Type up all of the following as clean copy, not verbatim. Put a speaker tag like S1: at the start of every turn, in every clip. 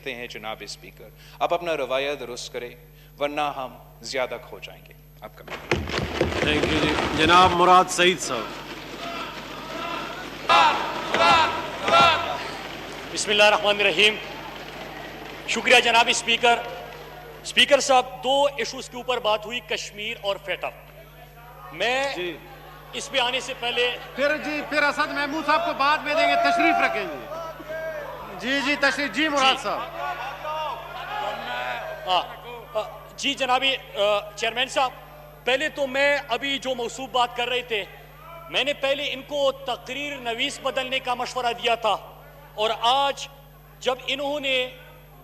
S1: कहते हैं जनाब स्पीकर, आप अपना रवैया दुरुस्त करें वरना हम ज्यादा खो जाएंगे। आपका
S2: थैंक यू जी। जनाब मुराद सईद साहब।
S3: बिस्मिल्लाहिर्रहमानिर्रहीम। शुक्रिया जनाब स्पीकर। स्पीकर साहब, दो इश्यूज के ऊपर बात हुई, कश्मीर और फेटा। मैं इस पे आने से पहले
S4: फिर असद महमूद साहब को बाद में देंगे, तशरीफ रखेंगे। जी तशरीफ। जी मुराद साहब।
S3: जी जनाबी चेयरमैन साहब, पहले तो मैं अभी जो मौसूफ बात कर रहे थे, मैंने पहले इनको तकरीर नवीस बदलने का मशवरा दिया था और आज जब इन्होंने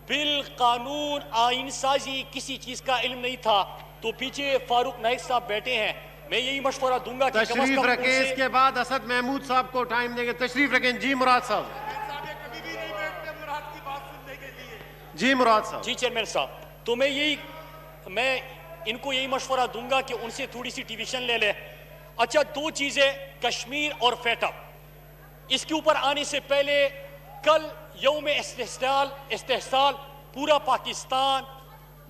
S3: बिल, कानून, आइन साजी किसी चीज का इल्म नहीं था तो पीछे फारूक नाइक साहब बैठे हैं, मैं यही मशवरा दूंगा कि
S4: तशरीफ रखें। इसके बाद असद महमूद साहब को टाइम देंगे। तशरीफ रखें। जी मुराद साहब। जी मुराद साहब।
S3: जी चेयरमैन साहब, तो मैं इनको यही मशवरा दूंगा कि उनसे थोड़ी सी डिवीजन ले ले। अच्छा, दो चीजें, कश्मीर और फेटा, इसके ऊपर आने से पहले कल यौम इस्तेहसाल पूरा पाकिस्तान,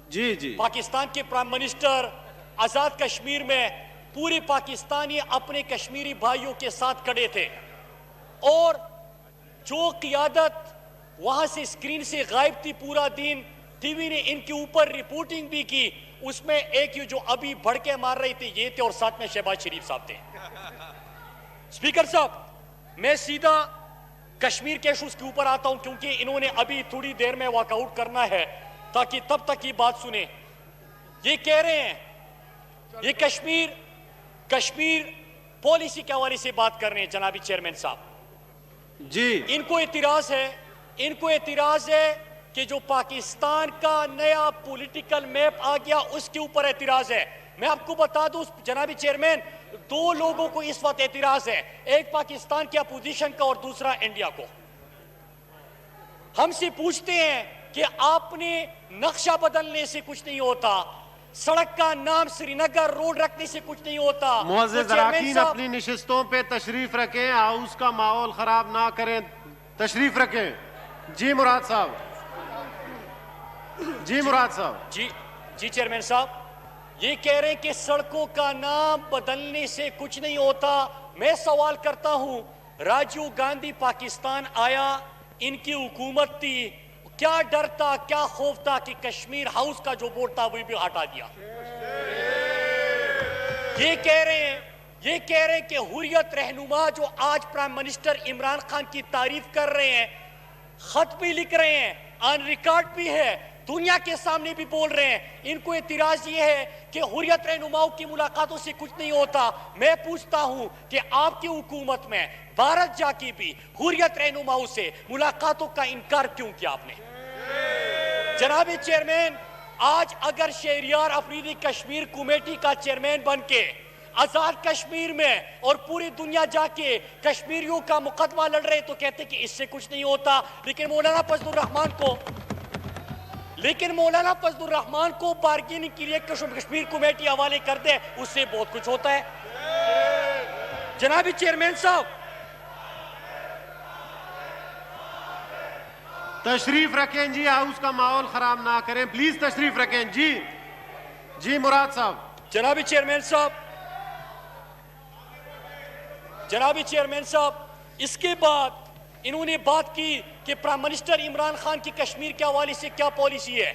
S3: जी पाकिस्तान के प्राइम मिनिस्टर आजाद कश्मीर में पूरे पाकिस्तानी अपने कश्मीरी भाइयों के साथ खड़े थे और जो क़ियादत वहां से स्क्रीन से गायब थी पूरा दिन, टीवी ने इनके ऊपर रिपोर्टिंग भी की, उसमें एक जो अभी भड़के मार रहे थे ये थे और साथ में शहबाज शरीफ साहब थे। स्पीकर साहब, मैं सीधा कश्मीर के इश्यूज के ऊपर आता हूं क्योंकि इन्होंने अभी थोड़ी देर में वॉकआउट करना है ताकि तब तक की बात सुने। ये कह रहे हैं, ये कश्मीर पॉलिसी के हवाले से बात कर रहे हैं जनाबी चेयरमैन साहब।
S4: जी,
S3: इनको एतराज है कि जो पाकिस्तान का नया पॉलिटिकल मैप आ गया उसके ऊपर एतराज है। मैं आपको बता दूं जनाबी चेयरमैन, दो लोगों को इस वक्त एतराज है, एक पाकिस्तान की अपोजिशन का और दूसरा इंडिया को। हमसे पूछते हैं कि आपने नक्शा बदलने से कुछ नहीं होता, सड़क का नाम श्रीनगर रोड रखने से कुछ नहीं होता।
S4: मुअज़्ज़िज़ अराकीन अपनी निशिस्तों पे तशरीफ रखें, हाउस का माहौल खराब ना करें। तशरीफ रखें। जी मुराद साहब।
S3: जी चेयरमैन साहब, ये कह रहे हैं कि सड़कों का नाम बदलने से कुछ नहीं होता। मैं सवाल करता हूं, राजीव गांधी पाकिस्तान आया, इनकी हुकूमत थी, क्या डर था, क्या खौफ था कि कश्मीर हाउस का जो बोर्ड था वो भी हटा दिया। ये कह रहे हैं कि हुर्रियत रहनुमा जो आज प्राइम मिनिस्टर इमरान खान की तारीफ कर रहे हैं, खत भी लिख रहे हैं, ऑन रिकॉर्ड भी है, दुनिया के सामने भी बोल रहे हैं, इनको एतराज ये है कि हुर्रियत रहनुमाओं की मुलाकातों से कुछ नहीं होता। मैं पूछता हूं कि आपकी हुकूमत में भारत जाके भी हुर्रियत रहनुमाओं से मुलाकातों का इनकार क्यों किया आपने? जनाब चेयरमैन, आज अगर शहरियार अफरीदी कश्मीर कमेटी का चेयरमैन बन के आजाद कश्मीर में और पूरी दुनिया जाके कश्मीरियों का मुकदमा लड़ रहे तो कहते कि इससे कुछ नहीं होता, लेकिन मौलाना फजलुर रहमान को बार्गेनिंग के लिए कश्मीर कमेटी हवाले कर दे, उससे बहुत कुछ होता है। जनाबी चेयरमैन साहब,
S4: तशरीफ रखें। जी, हाउस का माहौल खराब ना करें, प्लीज तशरीफ रखें। जी मुराद साहब।
S3: जनाबी चेयरमैन साहब, इसके बाद इन्होंने बात की कि प्राइम मिनिस्टर इमरान खान की कश्मीर के हवाले से क्या पॉलिसी है।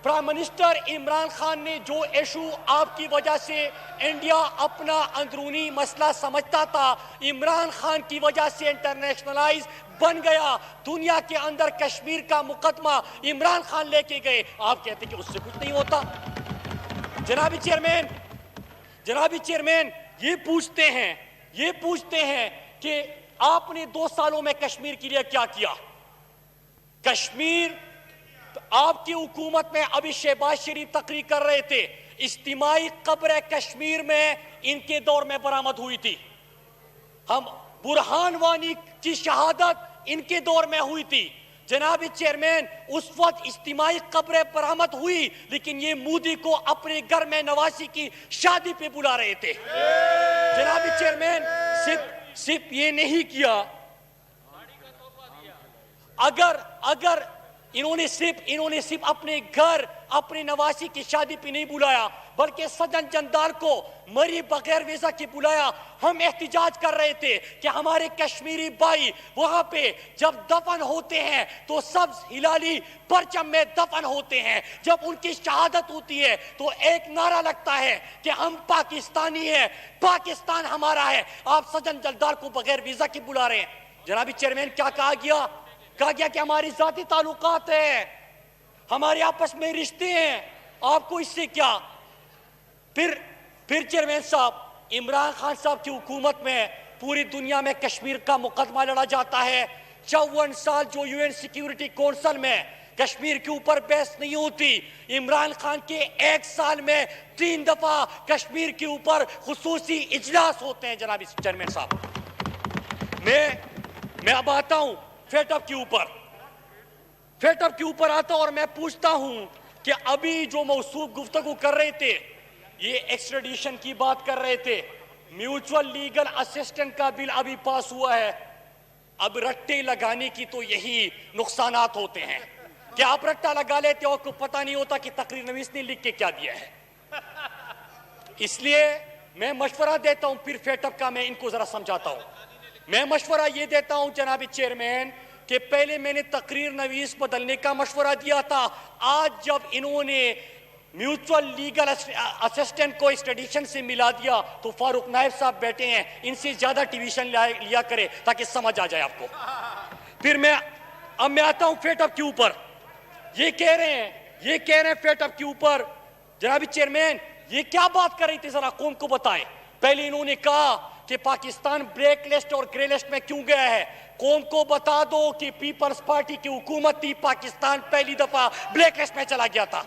S3: प्राइम मिनिस्टर इमरान खान ने जो इशू आपकी वजह से इंडिया अपना अंदरूनी मसला समझता था, इमरान खान की वजह से इंटरनेशनलाइज बन गया, दुनिया के अंदर कश्मीर का मुकदमा इमरान खान लेके गए, आप कहते कि उससे कुछ नहीं होता। जनाबी चेयरमैन, ये पूछते हैं कि आपने 2 सालों में कश्मीर के लिए क्या किया। कश्मीर आपकी हुकूमत में अभी शहबाज शरीफ तकरीर कर रहे थे, इज्तिमाई कब्र कश्मीर में इनके दौर में बरामद हुई थी। हम बुरहान वानी की शहादत इनके दौर में हुई थी। जनाब चेयरमैन, उस वक्त इज्तिमाई कब्र बरामद हुई, लेकिन ये मोदी को अपने घर में नवासी की शादी पे बुला रहे थे। जनाब चेयरमैन, सिर्फ ये नहीं किया, इन्होंने सिर्फ अपने घर, अपने नवासी की शादी पे नहीं बुलाया, बल्कि सदन जंदाल को मरी बगैर वीजा के बुलाया। हम एहतिजाज कर रहे थे कि हमारे कश्मीरी भाई वहां पे जब दफन होते हैं तो सब्ज हिलाली परचम में दफन होते हैं। जब उनकी शहादत होती है तो एक नारा लगता है कि हम पाकिस्तानी हैं, पाकिस्तान हमारा है। आप सदन जंदाल को बगैर वीजा के बुला रहे हैं। जनाबी चेयरमैन, क्या कहा गया कि हमारी जाती ताल्लुकात है, हमारे आपस में रिश्ते हैं, आपको इससे क्या। फिर चेयरमैन साहब, इमरान खान साहब की हुकूमत में पूरी दुनिया में कश्मीर का मुकदमा लड़ा जाता है। 54 साल जो यूएन सिक्योरिटी काउंसिल में कश्मीर के ऊपर बहस नहीं होती, इमरान खान के 1 साल में 3 दफा कश्मीर के ऊपर खुसूसी इजलास होते हैं। जनाब चेयरमैन साहब, मैं अब आता हूं फेटअप के ऊपर आता हूं और मैं पूछता हूं कि अभी जो मौसूफ गुफ्तगू कर रहे थे, ये एक्स्ट्रेडिशन की बात कर रहे थे, म्यूचुअल लीगल असिस्टेंट का बिल अभी पास हुआ है। अब रट्टे लगाने की तो यही नुकसानात होते हैं कि आप रट्टा लगा लेते हो, आपको पता नहीं होता कि तकरीर नवीस ने लिख के क्या दिया है। इसलिए मैं मशवरा देता हूं, फिर फेटअप का मैं इनको जरा समझाता हूं। मैं मशवरा ये देता हूं जनाब चेयरमैन कि पहले मैंने तकरीर नवीस बदलने का मशवरा दिया था। आज जब इन्होंने म्यूचुअल लीगल असिस्टेंट को एक्स्ट्रेडिशन से मिला दिया तो फारूक नायब साहब बैठे हैं, इनसे ज्यादा डिवीजन लिया करे ताकि समझ आ जाए आपको। फिर मैं आता हूं फेटअप के ऊपर। ये कह रहे हैं फेटअप के ऊपर, जनाब चेयरमैन ये क्या बात कर रही थी, जरा कौम को बताएं। पहले इन्होंने कहा कि पाकिस्तान ब्लैक लिस्ट और ग्रे लिस्ट में क्यों गया है। कौम को बता दो कि पीपल्स पार्टी की हुकूमत थी, पाकिस्तान पहली दफा ब्लैक लिस्ट में चला गया था।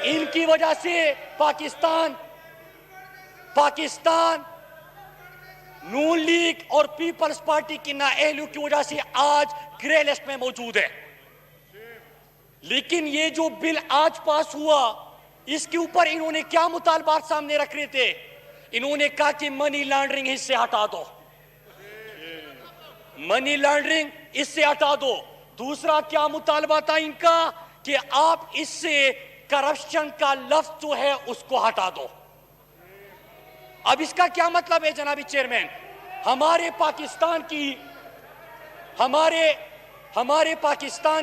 S3: इनकी वजह से पाकिस्तान नून लीग और पीपल्स पार्टी की नाअहली की वजह से आज ग्रे लिस्ट में मौजूद है। लेकिन ये जो बिल आज पास हुआ, इसके ऊपर इन्होंने क्या मुतालबात सामने रख रहे थे। इन्होंने कहा कि मनी लॉन्ड्रिंग इससे हटा दो, मनी लॉन्ड्रिंग इससे हटा दो। दूसरा क्या मुतालबा था इनका कि आप इससे करप्शन का लफ्ज जो है उसको हटा दो। अब इसका क्या मतलब है जनाबी चेयरमैन, हमारे पाकिस्तान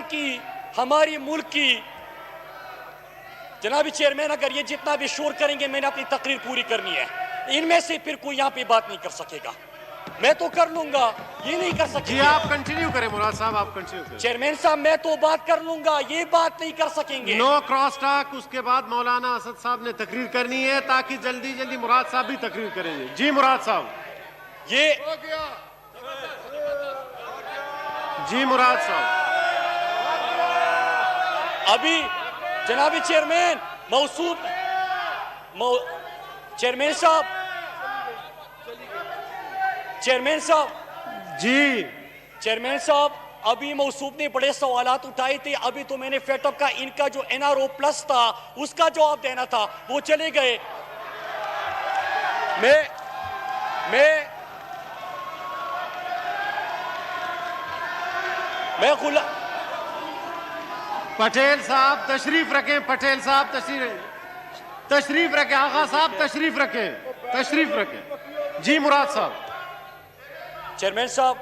S3: की हमारे मुल्क की, जनाबी चेयरमैन अगर ये जितना भी शोर करेंगे मैंने अपनी तकरीर पूरी करनी है, इनमें से फिर कोई यहाँ पे बात नहीं कर सकेगा। मैं तो कर लूंगा, ये नहीं कर सकेंगे।
S4: जी आप कंटिन्यू करें मुराद साहब, आप कंटिन्यू करें।
S3: चेयरमैन साहब मैं तो बात कर लूंगा, ये बात नहीं कर सकेंगे।
S4: No cross talk. उसके बाद मौलाना असद साहब ने तकरीर करनी है ताकि जल्दी जल्दी मुराद साहब भी तकरीर करेंगे। जी मुराद साहब। जी मुराद साहब।
S3: अभी जनाबी चेयरमैन चेयरमैन साहब अभी मौसूफ ने बड़े सवालात उठाए थे। अभी तो मैंने फेटअप का इनका जो NRO प्लस था उसका जवाब देना था, वो चले गए। मैं
S4: पटेल साहब तशरीफ रखें, पटेल साहब तशरीफ रखें, आगा साहब तशरीफ रखें। जी मुराद साहब।
S3: चेयरमैन साहब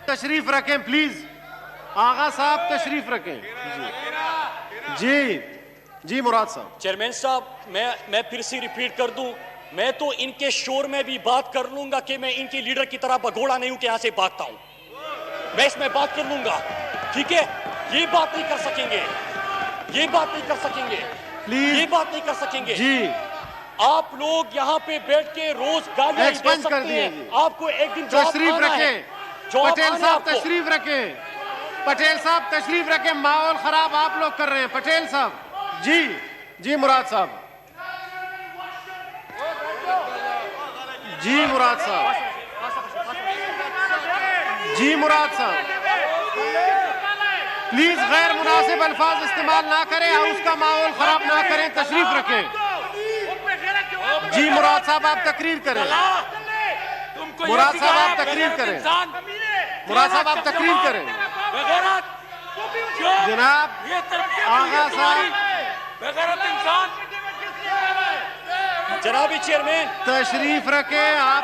S4: तशरीफ रखें प्लीज, आगा साहब तशरीफ रखें। जी मुराद साहब।
S3: चेयरमैन साहब मैं फिर से रिपीट कर दूं, मैं तो इनके शोर में भी बात कर लूंगा कि मैं इनके लीडर की तरह भगोड़ा नहीं हूं कि यहां से भागता हूं। मैं इसमें बात कर लूंगा, ठीक है। ये बात नहीं कर सकेंगे
S4: प्लीज,
S3: ये बात नहीं कर सकेंगे
S4: जी।
S3: आप लोग यहाँ पे बैठ के रोज गालियां दे सकते हैं, आपको एक दिन
S4: तशरीफ रखें। पटेल साहब तशरीफ रखें, पटेल साहब तशरीफ रखें। माहौल खराब आप लोग कर रहे हैं। पटेल साहब। जी मुराद साहब। जी मुराद साहब। प्लीज गैर मुनासिब अल्फाज इस्तेमाल ना करें, हाउस का माहौल खराब ना करें, तशरीफ रखें। जी मुराद साहब आप तकरीर करें। मुराद साहब आप तकरीर करें। जनाब आगा साहब,
S3: जनाबी चेयरमैन
S4: तशरीफ रखे। आप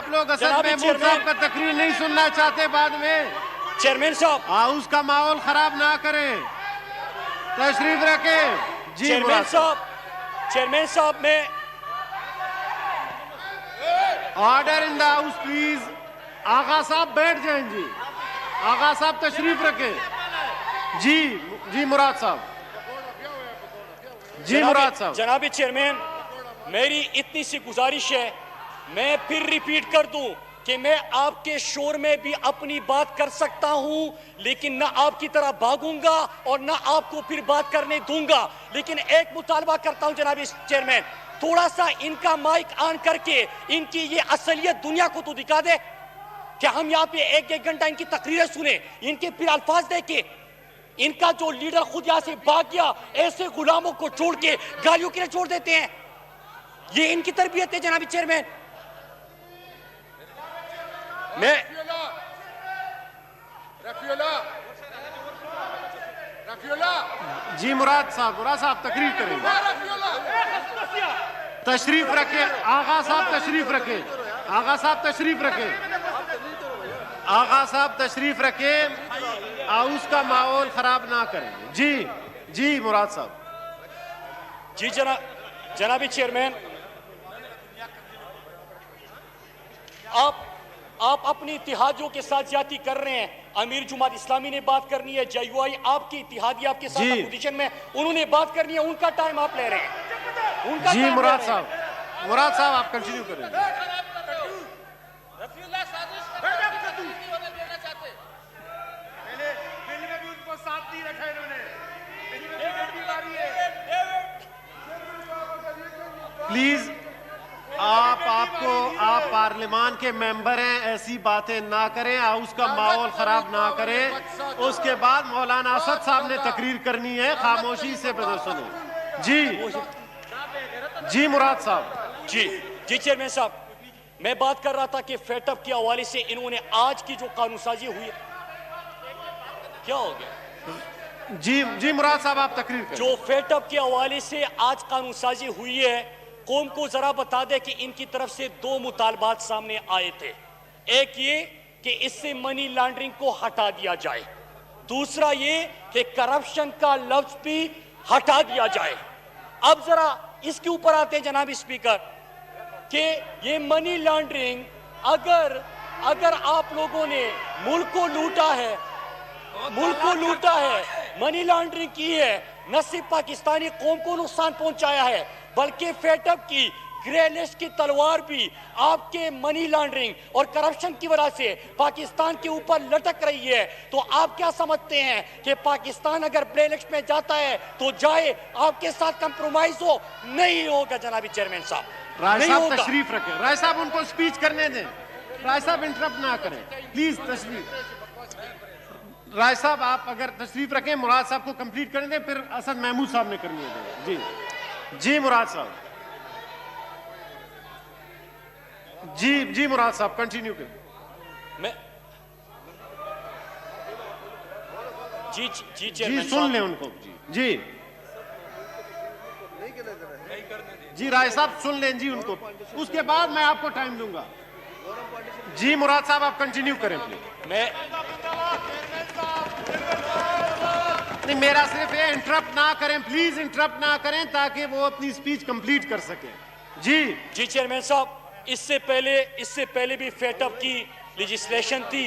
S4: लोग असद महमूद साहब का तकरीर नहीं सुनना चाहते बाद में।
S3: चेयरमैन साहब,
S4: हाउस का माहौल खराब ना करें। तशरीफ रखे जी।
S3: चेयरमैन साहब मैं
S4: order in the house please. Agha साहब बैठ जाएं जी। आगा साहब तशरीफ रखे जी मुराद साहब, जी मुराद साहब।
S3: जनाबी चेयरमैन, मेरी इतनी सी गुजारिश है, मैं फिर रिपीट कर दूं कि मैं आपके शोर में भी अपनी बात कर सकता हूं, लेकिन ना आपकी तरह भागूंगा और ना आपको फिर बात करने दूंगा। लेकिन एक मुतालबा करता हूं जनाबी चेयरमैन, थोड़ा सा इनका माइक ऑन करके इनकी ये असलियत दुनिया को तो दिखा दे कि हम यहाँ पे एक घंटा इनकी तकरीरें सुने, इनके फिर अल्फाज देखे। इनका जो लीडर खुद यहाँ से भाग गया, ऐसे गुलामों को छोड़ के गालियों के लिए छोड़ देते हैं। ये इनकी तरबियत है जनाबी चेयरमैन। मैं
S4: जी मुराद साहब तकरीर करेंगे। तशरीफ रखे आगा साहब, तशरीफ रखे आगा साहब, तशरीफ रखे आगा साहब, तशरीफ रखे। हाउस का माहौल खराब ना करें जी मुराद साहब।
S3: जी जनाबी चेयरमैन, आप अपनी इत्तेहादियों के साथ ज्यादती कर रहे हैं। अमीर जुमात इस्लामी ने बात करनी है, JUI आपकी इत्तेहादी आपके साथ अपोजिशन में, उन्होंने बात करनी है, उनका टाइम आप ले रहे हैं। उनका
S4: जी मुराद साहब आप कंटिन्यू करेंगे। प्लीज आप पार्लियामान के मेंबर हैं, ऐसी बातें ना करें, हाउस का माहौल खराब ना करें। उसके बाद मौलाना असद साहब ने तकरीर करनी है, खामोशी से प्रदर्शन हो। जी मुराद साहब।
S3: जी चेयरमैन साहब, मैं बात कर रहा था कि फेटअप के हवाले से इन्होंने आज की जो कानूनसाजी हुई है, क्या हो गया?
S4: जी मुराद साहब आप तकरीर करें।
S3: जो फेटअप के हवाले से आज कानूनसाजी हुई है, कौम को जरा बता दे कि इनकी तरफ से दो मुतालबात सामने आए थे। एक ये कि इससे मनी लॉन्ड्रिंग को हटा दिया जाए, दूसरा ये कि करप्शन का लफ्ज भी हटा दिया जाए। अब जरा इसके ऊपर आते हैं जनाब स्पीकर कि ये मनी लॉन्ड्रिंग, अगर आप लोगों ने मुल्क को लूटा है, मनी लॉन्ड्रिंग की है, न सिर्फ पाकिस्तानी कौम को नुकसान पहुंचाया है, बल्कि फेटअप की ग्रे लिस्ट की तलवार भी आपके मनी लॉन्ड्रिंग और करप्शन की वजह से पाकिस्तान के ऊपर लटक रही है। तो आप क्या समझते हैं कि पाकिस्तान अगर ग्रे लिस्ट में जाता है तो जाए, आपके साथ कंप्रोमाइज हो? नहीं होगा जनाबी चेयरमैन साहब।
S4: राय साहब तशरीफ रखें। राय साहब उनको स्पीच करने दें। राय साहब इंटरप्ट ना करें प्लीज। तशरीफ राय साहब आप अगर तशरीफ रखें, मुराद साहब को कंप्लीट करने दें, फिर असद महमूद साहब ने करनी है। जी मुराद साहब। जी मुराद साहब कंटिन्यू करें।
S3: मैं
S4: जी सुन लें उनको। जी राय साहब सुन लें जी उनको, उसके बाद मैं आपको टाइम दूंगा। जी मुराद साहब आप कंटिन्यू करें प्लीज। नहीं, मेरा सिर्फ ये इंटरप्ट ना करें प्लीज, इंटरप्ट ना करें ताकि वो अपनी स्पीच कंप्लीट कर सके। जी
S3: चेयरमैन साहब, इससे पहले भी फेटअप की लेजिस्लेशन थी,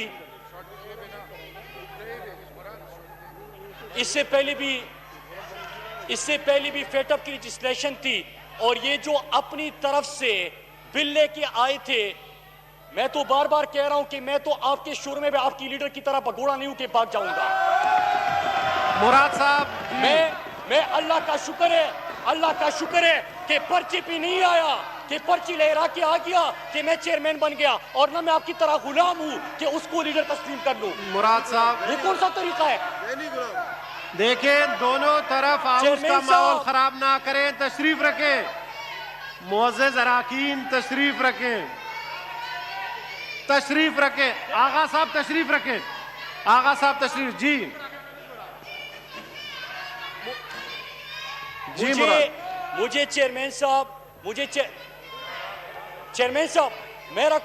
S3: इससे पहले भी फेटअप की लेजिस्लेशन थी, और ये जो अपनी तरफ से बिल लेके आए थे, मैं तो बार बार कह रहा हूं कि मैं तो आपके शुरू में भी आपकी लीडर की तरह भगोड़ा नहीं उठे भाग जाऊंगा।
S4: मुराद साहब
S3: मैं अल्लाह का शुक्र है कि पर्ची पे नहीं आया, कि पर्ची लहरा के आ गया कि मैं चेयरमैन बन गया, और ना मैं आपकी तरह गुलाम हूं कि उसको लीडर तस्लीम कर लूं।
S4: मुराद साहब
S3: ये कौन सा तरीका है?
S4: देखें दोनों तरफ हाउस का माहौल खराब ना करें। तशरीफ रखें मुअज़्ज़िज़ अराकीन, तशरीफ रखें। आगा साहब तशरीफ रखें। आगा साहब तशरीफ। जी मुराद।
S3: मुझे चेयरमैन साहब मेरा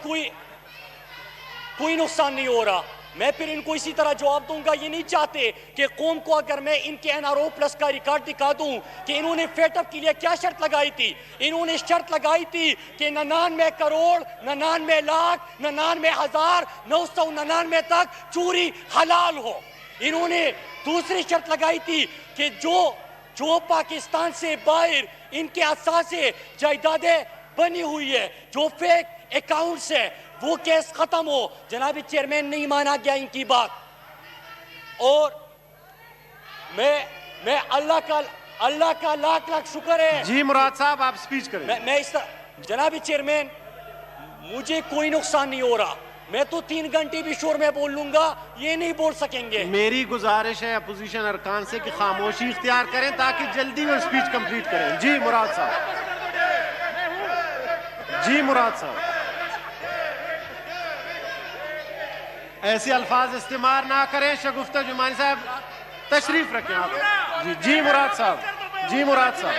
S3: कोई नुकसान नहीं हो रहा। मैं फिर इनको इसी तरह जवाब दूंगा। ये नहीं चाहते कि कौम को अगर मैं इनके NRO प्लस का रिकॉर्ड दिखा दूं कि इन्होंने फेटअप के लिए क्या शर्त लगाई थी। इन्होंने शर्त लगाई थी कि 99 करोड़ 99 लाख 99,999 तक चोरी हलाल हो। इन्होंने दूसरी शर्त लगाई थी कि जो पाकिस्तान से बाहर इनके असास से जायदादें बनी हुई है, जो फेक अकाउंट्स है, वो केस खत्म हो। जनाब चेयरमैन नहीं माना गया इनकी बात। और मैं अल्लाह का लाख लाख शुक्र है।
S4: जी मुराद साहब आप स्पीच करें।
S3: मैं इस तरह जनाब चेयरमैन मुझे कोई नुकसान नहीं हो रहा। मैं तो 3 घंटे भी शोर में बोल लूंगा, ये नहीं बोल सकेंगे।
S4: मेरी गुजारिश है अपोजिशन अरकान से कि खामोशी इख्तियार करें ताकि जल्दी वो स्पीच कंप्लीट करें। जी मुराद साहब। जी मुराद साहब, ऐसे अल्फाज इस्तेमाल ना करें। शगुफ्ता जुमानी साहब तशरीफ रखें आप। जी मुराद साहब। जी मुराद साहब,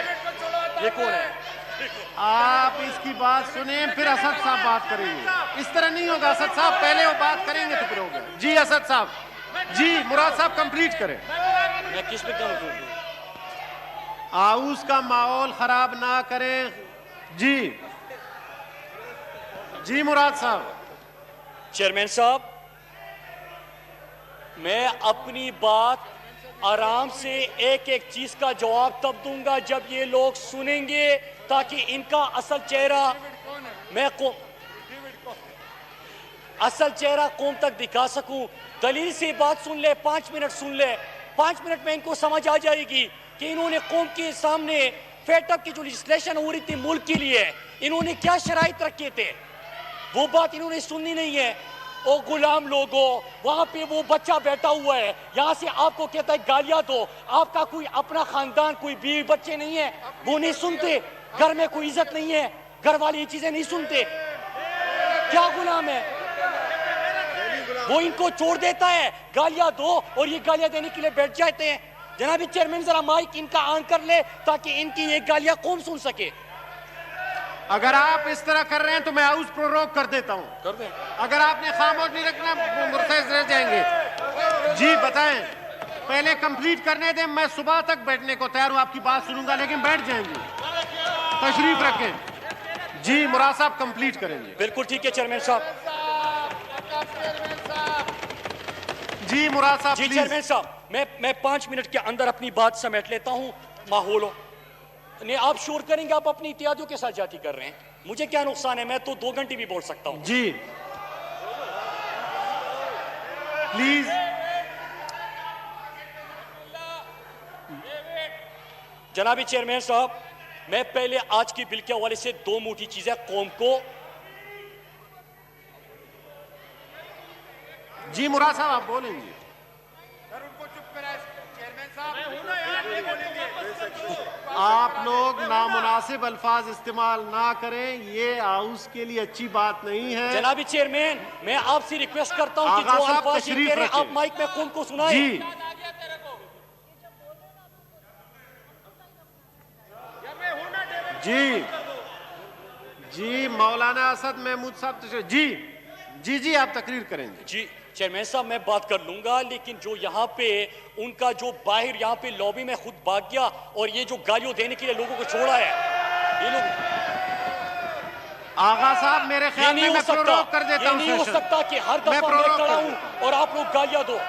S3: ये कौन है?
S4: आप इसकी बात सुने फिर असद साहब बात करेंगे। इस तरह नहीं होगा असद साहब, पहले वो बात करेंगे तो फिर होगा। जी असद साहब। जी मुराद साहब कंप्लीट करें।
S3: मैं किस पे करूं?
S4: हाउस का माहौल खराब ना करें। जी मुराद साहब।
S3: चेयरमैन साहब, मैं अपनी बात आराम से एक एक चीज का जवाब तब दूंगा जब ये लोग सुनेंगे, ताकि इनका असल चेहरा कौम तक दिखा सकूं। दलील से बात सुन ले, 5 मिनट सुन ले। 5 मिनट में इनको समझ आ जाएगी कि इन्होंने कौम के सामने फेटअप की जो लेजिस्लेशन हो रही थी मुल्क के लिए, इन्होंने क्या शराइत रखे थे, वो बात इन्होंने सुननी नहीं है। ओ गुलाम लोगों, वहां पे वो बच्चा बैठा हुआ है, यहां से आपको कहता है गालियां दो। आपका कोई अपना खानदान, कोई बीवी बच्चे नहीं है, वो नहीं सुनते। घर में कोई इज्जत नहीं है, घर वाली ये चीजें नहीं सुनते। क्या गुलाम है वो? इनको छोड़ देता है, गालियां दो, और ये गालियां देने के लिए बैठ जाते हैं। जनाब चेयरमैन जरा माइक इनका ऑन कर ले ताकि इनकी ये गालियां कौन सुन सके।
S4: अगर आप इस तरह कर रहे हैं तो मैं हाउस प्रोरोग कर देता हूं।
S3: कर दे।
S4: अगर आपने खामोश नहीं रखना मुर्तज़ रह जाएंगे। जी बताएं, पहले कंप्लीट करने दें। मैं सुबह तक बैठने को तैयार हूं, आपकी बात सुनूंगा, लेकिन बैठ जाएंगे। तशरीफ रखें। जी मुराद साहब कंप्लीट करेंगे।
S3: बिल्कुल ठीक है चेयरमैन साहब।
S4: जी मुराद साहब।
S3: जी चेयरमैन साहब, मैं 5 मिनट के अंदर अपनी बात समेट लेता हूं। माहौल ने आप शोर करेंगे, आप अपनी इत्यादियों के साथ जाती कर रहे हैं, मुझे क्या नुकसान है? मैं तो 2 घंटे भी बोल सकता हूं।
S4: जी प्लीज।
S3: जनाबी चेयरमैन साहब, मैं पहले आज की बिल के हवाले से 2 मोटी चीजें कौम को।
S4: जी मुराद साहब आप बोलेंगे। आप लोग नामुनासिब अल्फाज इस्तेमाल ना करें, ये हाउस के लिए अच्छी बात नहीं है।
S3: जनाबी चेयरमैन, मैं आपसे रिक्वेस्ट करता हूं कि जो अल्फाज कह रहे हैं आप माइक में कौम को सुनाएं।
S4: जी मौलाना असद महमूद साहब। जी आप तकरीर करेंगे।
S3: जी चेयरमैन साहब, मैं बात कर लूंगा, लेकिन जो यहाँ पे उनका जो बाहर यहाँ पे लॉबी में खुद भाग गया और ये जो गालियों देने के लिए लोगों को छोड़ा है, ये लोग।
S4: आगा साहब मेरे ख्याल में मैं प्रोरोग कर देता हूं।
S3: ये नहीं हो सकता कि हर दफा मैं खड़ा हूं और आप लोग गालियां दो।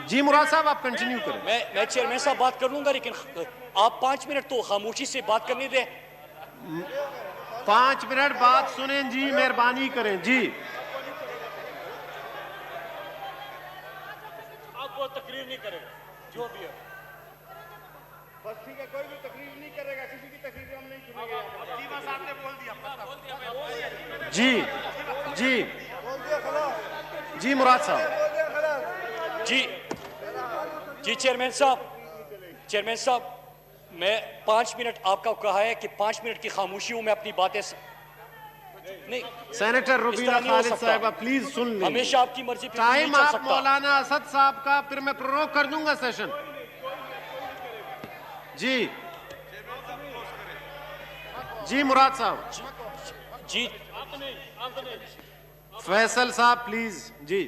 S4: जी मुराद साहब आप कंटिन्यू करें।
S3: मैं चेयरमैन साहब बात कर लूंगा, लेकिन आप 5 मिनट तो खामोशी से बात करने दें।
S4: 5 मिनट बात सुनें जी, मेहरबानी करें। जी
S3: आप वो तकरीर नहीं करेगा, जो भी है
S5: बस ठीक है, कोई भी तकरीर नहीं करेगा, किसी की तकरीर हम नहीं सुनेंगे। जी बस आपने बोल दिया।
S4: जी मुराद साहब।
S3: जी चेयरमैन साहब, मैं 5 मिनट आपका कहा है कि 5 मिनट की खामोशी हूं, मैं अपनी बातें नहीं,
S4: सेनेटर
S3: इस
S4: रुबीना
S3: तरह नहीं हो
S4: खालिद
S3: सकता।
S4: साहिबा प्लीज सुन लें।
S3: हमेशा आपकी मर्जी पे नहीं
S4: टाइम
S3: चल
S4: आप
S3: सकता।
S4: मौलाना असद साहब का, फिर मैं प्रोरोग कर दूंगा सेशन। जी जी मुराद साहब,
S3: जी
S4: फैसल साहब प्लीज। जी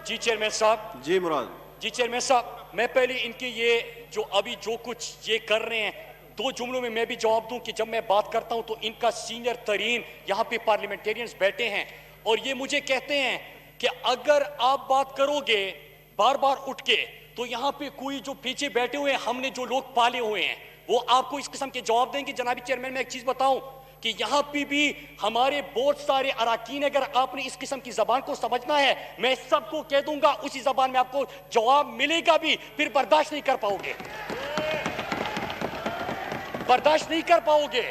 S3: जी चेयरमैन साहब,
S4: जी मुराद।
S3: जी चेयरमैन साहब, मैं पहले इनके ये जो अभी जो कुछ ये कर रहे हैं, 2 जुमलों में मैं भी जवाब दूं कि जब मैं बात करता हूं तो इनका सीनियर तरीन यहाँ पे पार्लियामेंटेरियंस बैठे हैं और ये मुझे कहते हैं कि अगर आप बात करोगे बार बार उठ के तो यहाँ पे कोई जो पीछे बैठे हुए हैं, हमने जो लोग पाले हुए हैं वो आपको इस किस्म के जवाब देंगे। जनाबी चेयरमैन, मैं एक चीज बताऊं कि यहाँ पे भी हमारे बहुत सारे अराकीन, अगर आपने इस किस्म की जबान को समझना है, मैं सबको कह दूंगा उसी जबान में आपको जवाब मिलेगा भी, फिर बर्दाश्त नहीं कर पाओगे, बर्दाश्त नहीं कर पाओगे।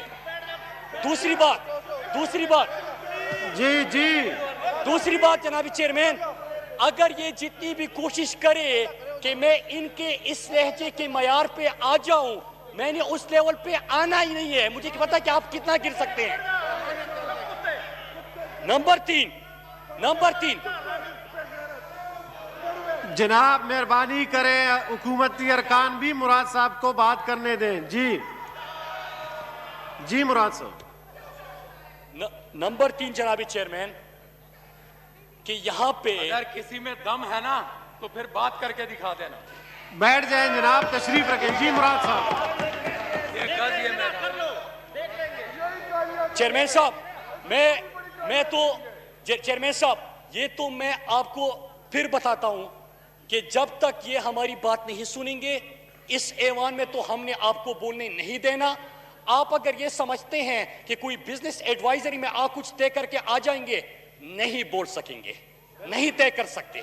S3: दूसरी बात जनाबी चेयरमैन, अगर ये जितनी भी कोशिश करे कि मैं इनके इस लहजे के मयार पे आ जाऊं, मैंने उस लेवल पे आना ही नहीं है। मुझे पता है कि आप कितना गिर सकते हैं। नंबर तीन,
S4: जनाब मेहरबानी करें, हुकूमती अरकान भी मुराद साहब को बात करने दें। जी मुराद साहब।
S3: नंबर 3 जनाबी चेयरमैन, कि यहाँ पे
S6: अगर किसी में दम है ना तो फिर बात करके दिखा देना।
S4: बैठ जाएं जनाब, तशरीफ रखें। जी मुराद साहब।
S3: चेयरमैन साहब, मैं तो चेयरमैन साहब, ये तो मैं आपको फिर बताता हूं कि जब तक ये हमारी बात नहीं सुनेंगे इस ऐवान में तो हमने आपको बोलने नहीं देना। आप अगर ये समझते हैं कि कोई बिजनेस एडवाइजरी में आप कुछ तय करके आ जाएंगे, नहीं बोल सकेंगे, नहीं तय कर सकते।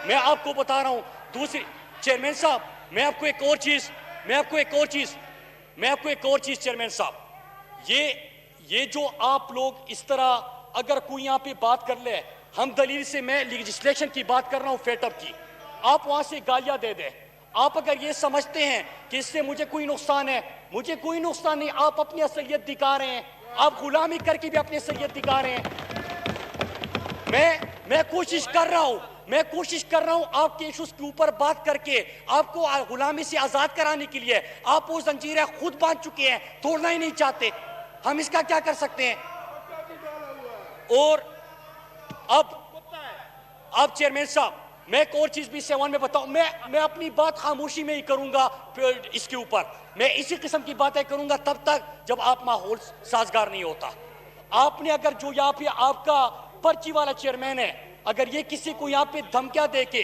S3: मैं आपको बता रहा हूं। दूसरी चेयरमैन साहब, मैं आपको एक और चीज चेयरमैन साहब, ये जो आप लोग इस तरह अगर कोई यहाँ पे बात कर ले, हम दलील से, मैं लेजिस्लेशन की बात कर रहा हूँ, फेटअप की, आप वहां से गालियां दे दें। आप अगर ये समझते हैं कि इससे मुझे कोई नुकसान है, मुझे कोई नुकसान नहीं। आप अपनी असलियत दिखा रहे हैं, आप गुलामी करके भी अपनी असलियत दिखा रहे हैं। मैं कोशिश कर रहा हूं आपके इश्यूज के ऊपर बात करके आपको गुलामी से आजाद कराने के लिए। आप वो जंजीरें खुद बांध चुके हैं, तोड़ना ही नहीं चाहते। हम इसका क्या कर सकते हैं? और अब चेयरमैन साहब, मैं एक और चीज भी सेवन में बताऊं, मैं अपनी बात खामोशी में ही करूंगा इसके ऊपर। मैं इसी किस्म की बातें करूंगा तब तक जब आप माहौल साजगार नहीं होता। आपने अगर जो यहाँ पे आपका पर्ची वाला चेयरमैन है, अगर ये किसी को यहाँ पे धमकियां दे के,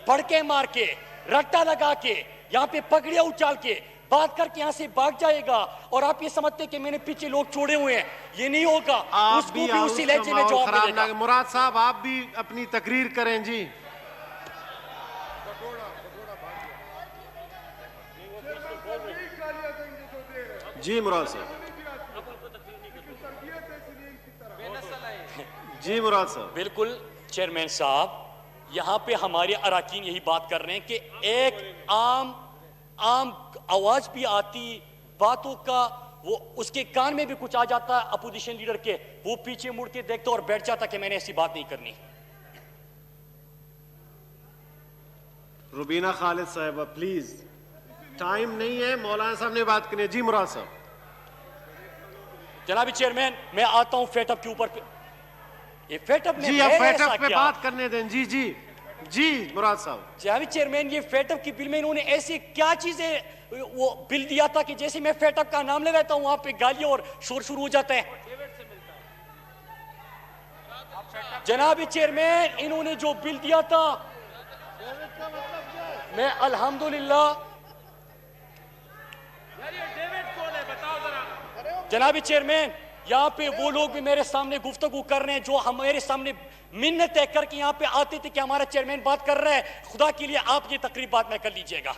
S3: भड़के मार के, रट्टा लगा के, यहाँ पे पगड़ियां उछाल के बात करके यहाँ से भाग जाएगा और आप ये समझते कि मैंने पीछे लोग छोड़े हुए हैं, ये नहीं होगा। उसको भी उसी लहजे में जवाब मिलेगा।
S4: मुराद साहब, आप भी अपनी तकरीर करें। जी मुराद साहब। जी मुराद साहब।
S3: बिल्कुल चेयरमैन साहब, यहाँ पे हमारे अराकीन यही बात कर रहे हैं कि एक आम आवाज भी आती बातों का, वो उसके कान में भी कुछ आ जाता अपोजिशन लीडर के, वो पीछे मुड़ के देखता और बैठ जाता कि मैंने ऐसी बात नहीं करनी।
S4: रुबीना खालिद साहिबा प्लीज, टाइम नहीं है, मौलाना साहब ने बात करनी है। जी मुराद साहब।
S3: जनाबी चेयरमैन, मैं आता हूं फेटअप के ऊपर। ये फेटअप
S4: जी, आप फेटअप पे बात करने दें। जी मुराद साहब।
S3: जनाबी चेयरमैन, ये फेटअप की बिल में इन्होंने ऐसी क्या चीजें वो बिल दिया था कि जैसे मैं फेटअप का नाम ले लेता हूं वहां पे गालियां और शोर शुरू हो जाता है। जनाबी चेयरमैन, इन्होंने जो बिल दिया था, मैं अल्हम्दुलिल्लाह, जनाबी चेयरमैन, यहाँ पे वो लोग भी मेरे सामने गुफ्तगू कर रहे हैं जो हमारे सामने मिन्नत तय करके यहाँ पे आते थे कि हमारा चेयरमैन बात कर रहा है, खुदा के लिए आप ये तकरीब बाद में कर लीजिएगा,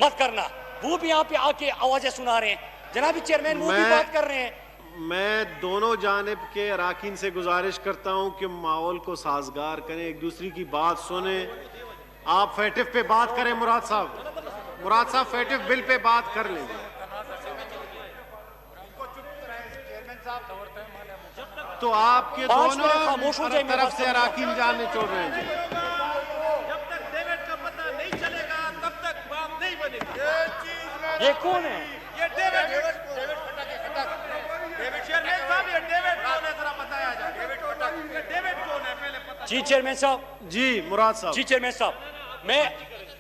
S3: मत करना। वो भी यहाँ पे आके आवाजें सुना रहे हैं। जनाबी चेयरमैन, वो भी बात कर रहे हैं।
S4: मैं दोनों जानिब के अराकीन से गुजारिश करता हूं कि माहौल को साजगार करें, एक दूसरे की बात सुने। आप फेटिव पे बात करें। मुराद साहब फेटिव बिल पे बात कर लेंगे। तो आपके
S3: 5 मिनट
S4: दोनों
S3: खामोश हो जाए, मैं
S4: तरफ
S3: बात
S4: से अराकीन जान निचोड़ रहे हैं जी।
S5: जब तक डेविड का पता नहीं चलेगा तब तक बात नहीं बनेगी। ये चीज में
S3: ये कौन है?
S5: ये डेविड खटक है, खटक। डेविड चेयरमैन साहब, ये डेविड कौन है जरा बताया जाए। डेविड खटक, ये डेविड कौन है पहले पता।
S3: जी चेयरमैन साहब,
S4: जी मुराद साहब।
S3: जी चेयरमैन साहब,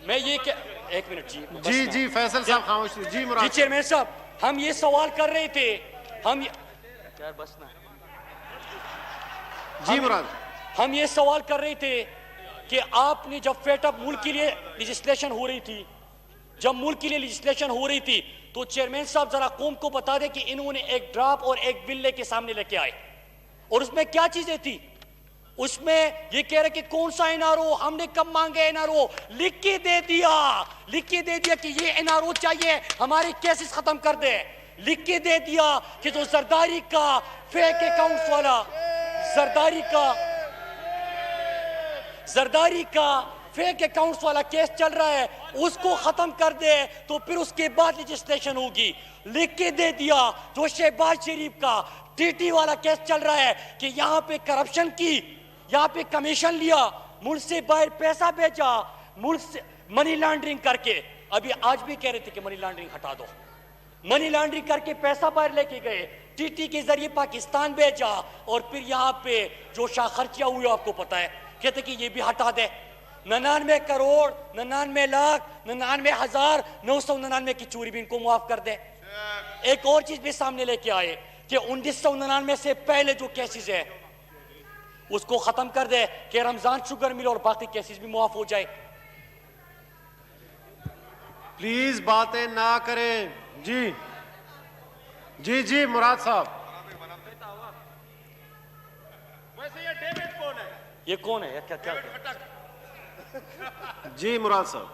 S3: मैं ये क्या, एक मिनट जी, बस
S4: जी
S3: ना।
S4: जी फैसल साहब खामोश। जी
S3: जी
S4: मुराद
S3: चेयरमैन साहब, हम ये सवाल कर रहे थे,
S4: जी मुराद।
S3: हम ये सवाल कर रहे थे कि आपने जब फेटअप मुल्क के लिए लेजिस्लेशन हो रही थी, जब मुल्क के लिए लेजिस्लेशन हो रही थी, तो चेयरमैन साहब जरा कौम को बता दें कि इन्होंने एक ड्राफ्ट और एक बिल लेके सामने लेके आए, और उसमें क्या चीजें थी? उसमें ये कह रहे कि कौन सा एनआरओ, हमने कब मांगे एनआरओ, लिख के दे दिया कि ये एनआरओ चाहिए, हमारे केसेस खत्म कर दे। लिख के दे दिया कि जो जरदारी का फेक अकाउंट्स वाला, जरदारी का फेक अकाउंट्स वाला केस चल रहा है, उसको खत्म कर दे, तो फिर उसके बाद लेजिस्लेशन होगी। लिख के दे दिया जो शहबाज शरीफ का टीटी वाला केस चल रहा है कि यहाँ पे करप्शन की, यहाँ पे कमीशन लिया, मुल्क से बाहर पैसा भेजा, मुल्क से मनी लॉन्ड्रिंग करके, अभी आज भी कह रहे थे कि मनी लॉन्ड्रिंग हटा दो, मनी लॉन्ड्रिंग करके पैसा बाहर लेके गए, टीटी के जरिए पाकिस्तान भेजा, और फिर यहाँ पे जो शाह खर्चिया हुए आपको पता है, कहते कि ये भी हटा दे। 99 करोड़, 99 लाख, 99,999 की चोरी भी इनको मुआफ कर दे। एक और चीज भी सामने लेके आए कि 1999 से पहले जो केसेस है उसको खत्म कर दे, कि रमजान शुगर मिल और बाकी केसेस भी मुआफ हो जाए।
S4: प्लीज बातें ना करें। जी जी जी मुराद साहब।
S5: वैसे ये डेविड कौन है?
S3: ये कौन है? क्या क्या
S5: डेविड खटक।
S4: जी मुराद साहब।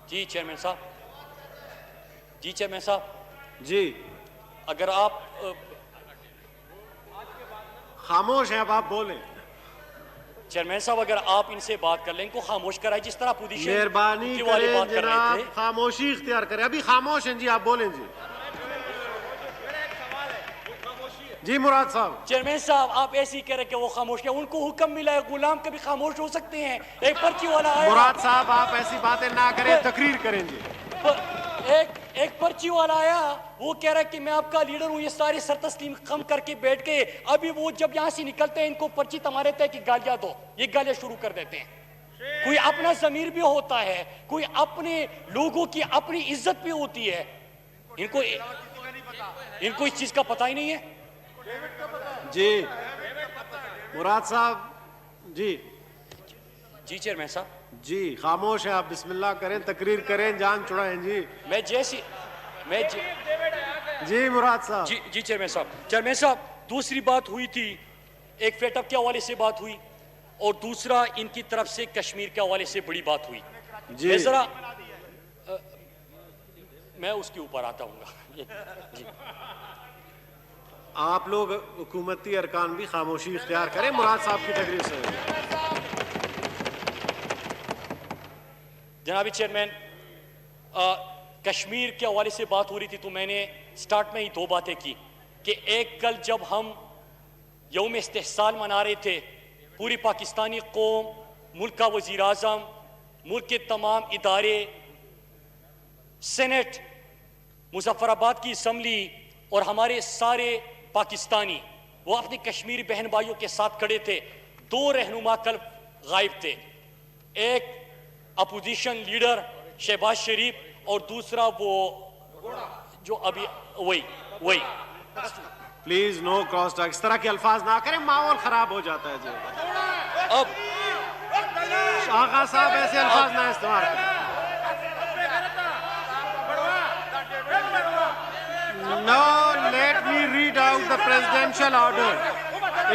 S3: जी चेयरमैन साहब, जी चेयरमैन साहब,
S4: जी
S3: अगर आप
S4: खामोश हैं, अब आप बोलें।
S3: चेयरमैन साहब, अगर आप इनसे बात कर लें, इनको खामोश कराए, जिस तरह पोजीशन
S4: मेहरबानी
S3: वाली
S4: करें
S3: बात कर रहे
S4: जनाब,
S3: थे।
S4: खामोशी इख्तियार करें। अभी खामोश हैं जी, आप बोलें जी। जी मुराद साहब।
S3: चेयरमैन साहब, आप ऐसे ही कह रहे कि वो खामोश है, उनको हुक्म मिला है, गुलाम कभी खामोश हो सकते हैं। एक पर्ची वाला आया,
S4: मुराद साहब आप ऐसी बातें ना करें, तकरीर करें जी।
S3: एक पर्ची वाला आया, वो कह रहा है कि मैं आपका लीडर हूं, ये सारे सर तस्लीम कम करके बैठ गए। अभी वो जब यहाँ से निकलते हैं, इनको पर्ची तमारे थे कि गालियां दो, ये गालियां शुरू कर देते हैं। कोई अपना जमीर भी होता है, कोई अपने लोगों की अपनी इज्जत भी होती है, इनको इस चीज का पता ही नहीं है।
S4: जी मुराद साहब। जी
S3: जी चेयरमैन साहब,
S4: जी खामोश है आप, बिस्मिल्लाह करें, तकरीर करें, जान छुड़ाएं जी। जी मुराद साहब।
S3: जी चेयरमैन साहब, दूसरी बात हुई थी, एक फेटअप के हवाले से बात हुई, और दूसरा इनकी तरफ से कश्मीर के हवाले से बड़ी बात हुई।
S4: जी
S3: मैं उसके ऊपर आता हूँ। जी
S4: आप लोग हुकूमती अरकान भी खामोशी इख्तियार करें मुराद साहब की तकरीर से।
S3: जनाबी चेयरमैन, कश्मीर के हवाले से बात हो रही थी, तो मैंने स्टार्ट में ही दो बातें की कि एक, कल जब हम यौम इस्तेहसाल मना रहे थे, पूरी पाकिस्तानी कौम, मुल्क का वजीर आज़म, मुल्क के तमाम इदारे, सेनेट, मुजफ्फराबाद की असम्बली और हमारे सारे पाकिस्तानी, वो अपनी कश्मीरी बहन भाइयों के साथ खड़े थे। दो रहनुमा कल गायब थे, एक अपोजिशन लीडर शहबाज शरीफ और दूसरा वो जो अभी वही।
S4: प्लीज नो क्रॉस टॉक, इस तरह के अल्फाज ना करें, माहौल खराब हो जाता है जी।
S3: अब
S4: आगा साहब ऐसे अल्फाज ना इस्तेमाल करें। Now let me read out the presidential order.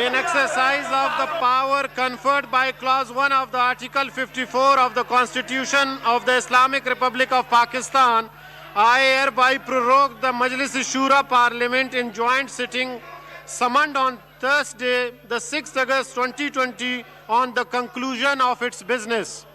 S4: In exercise of the power conferred by Clause 1 of the Article 54 of the Constitution of the Islamic Republic of Pakistan, I hereby prorogue the Majlis-e-Shura Parliament in joint sitting summoned on Thursday, the 6th August 2020 on the conclusion of its business.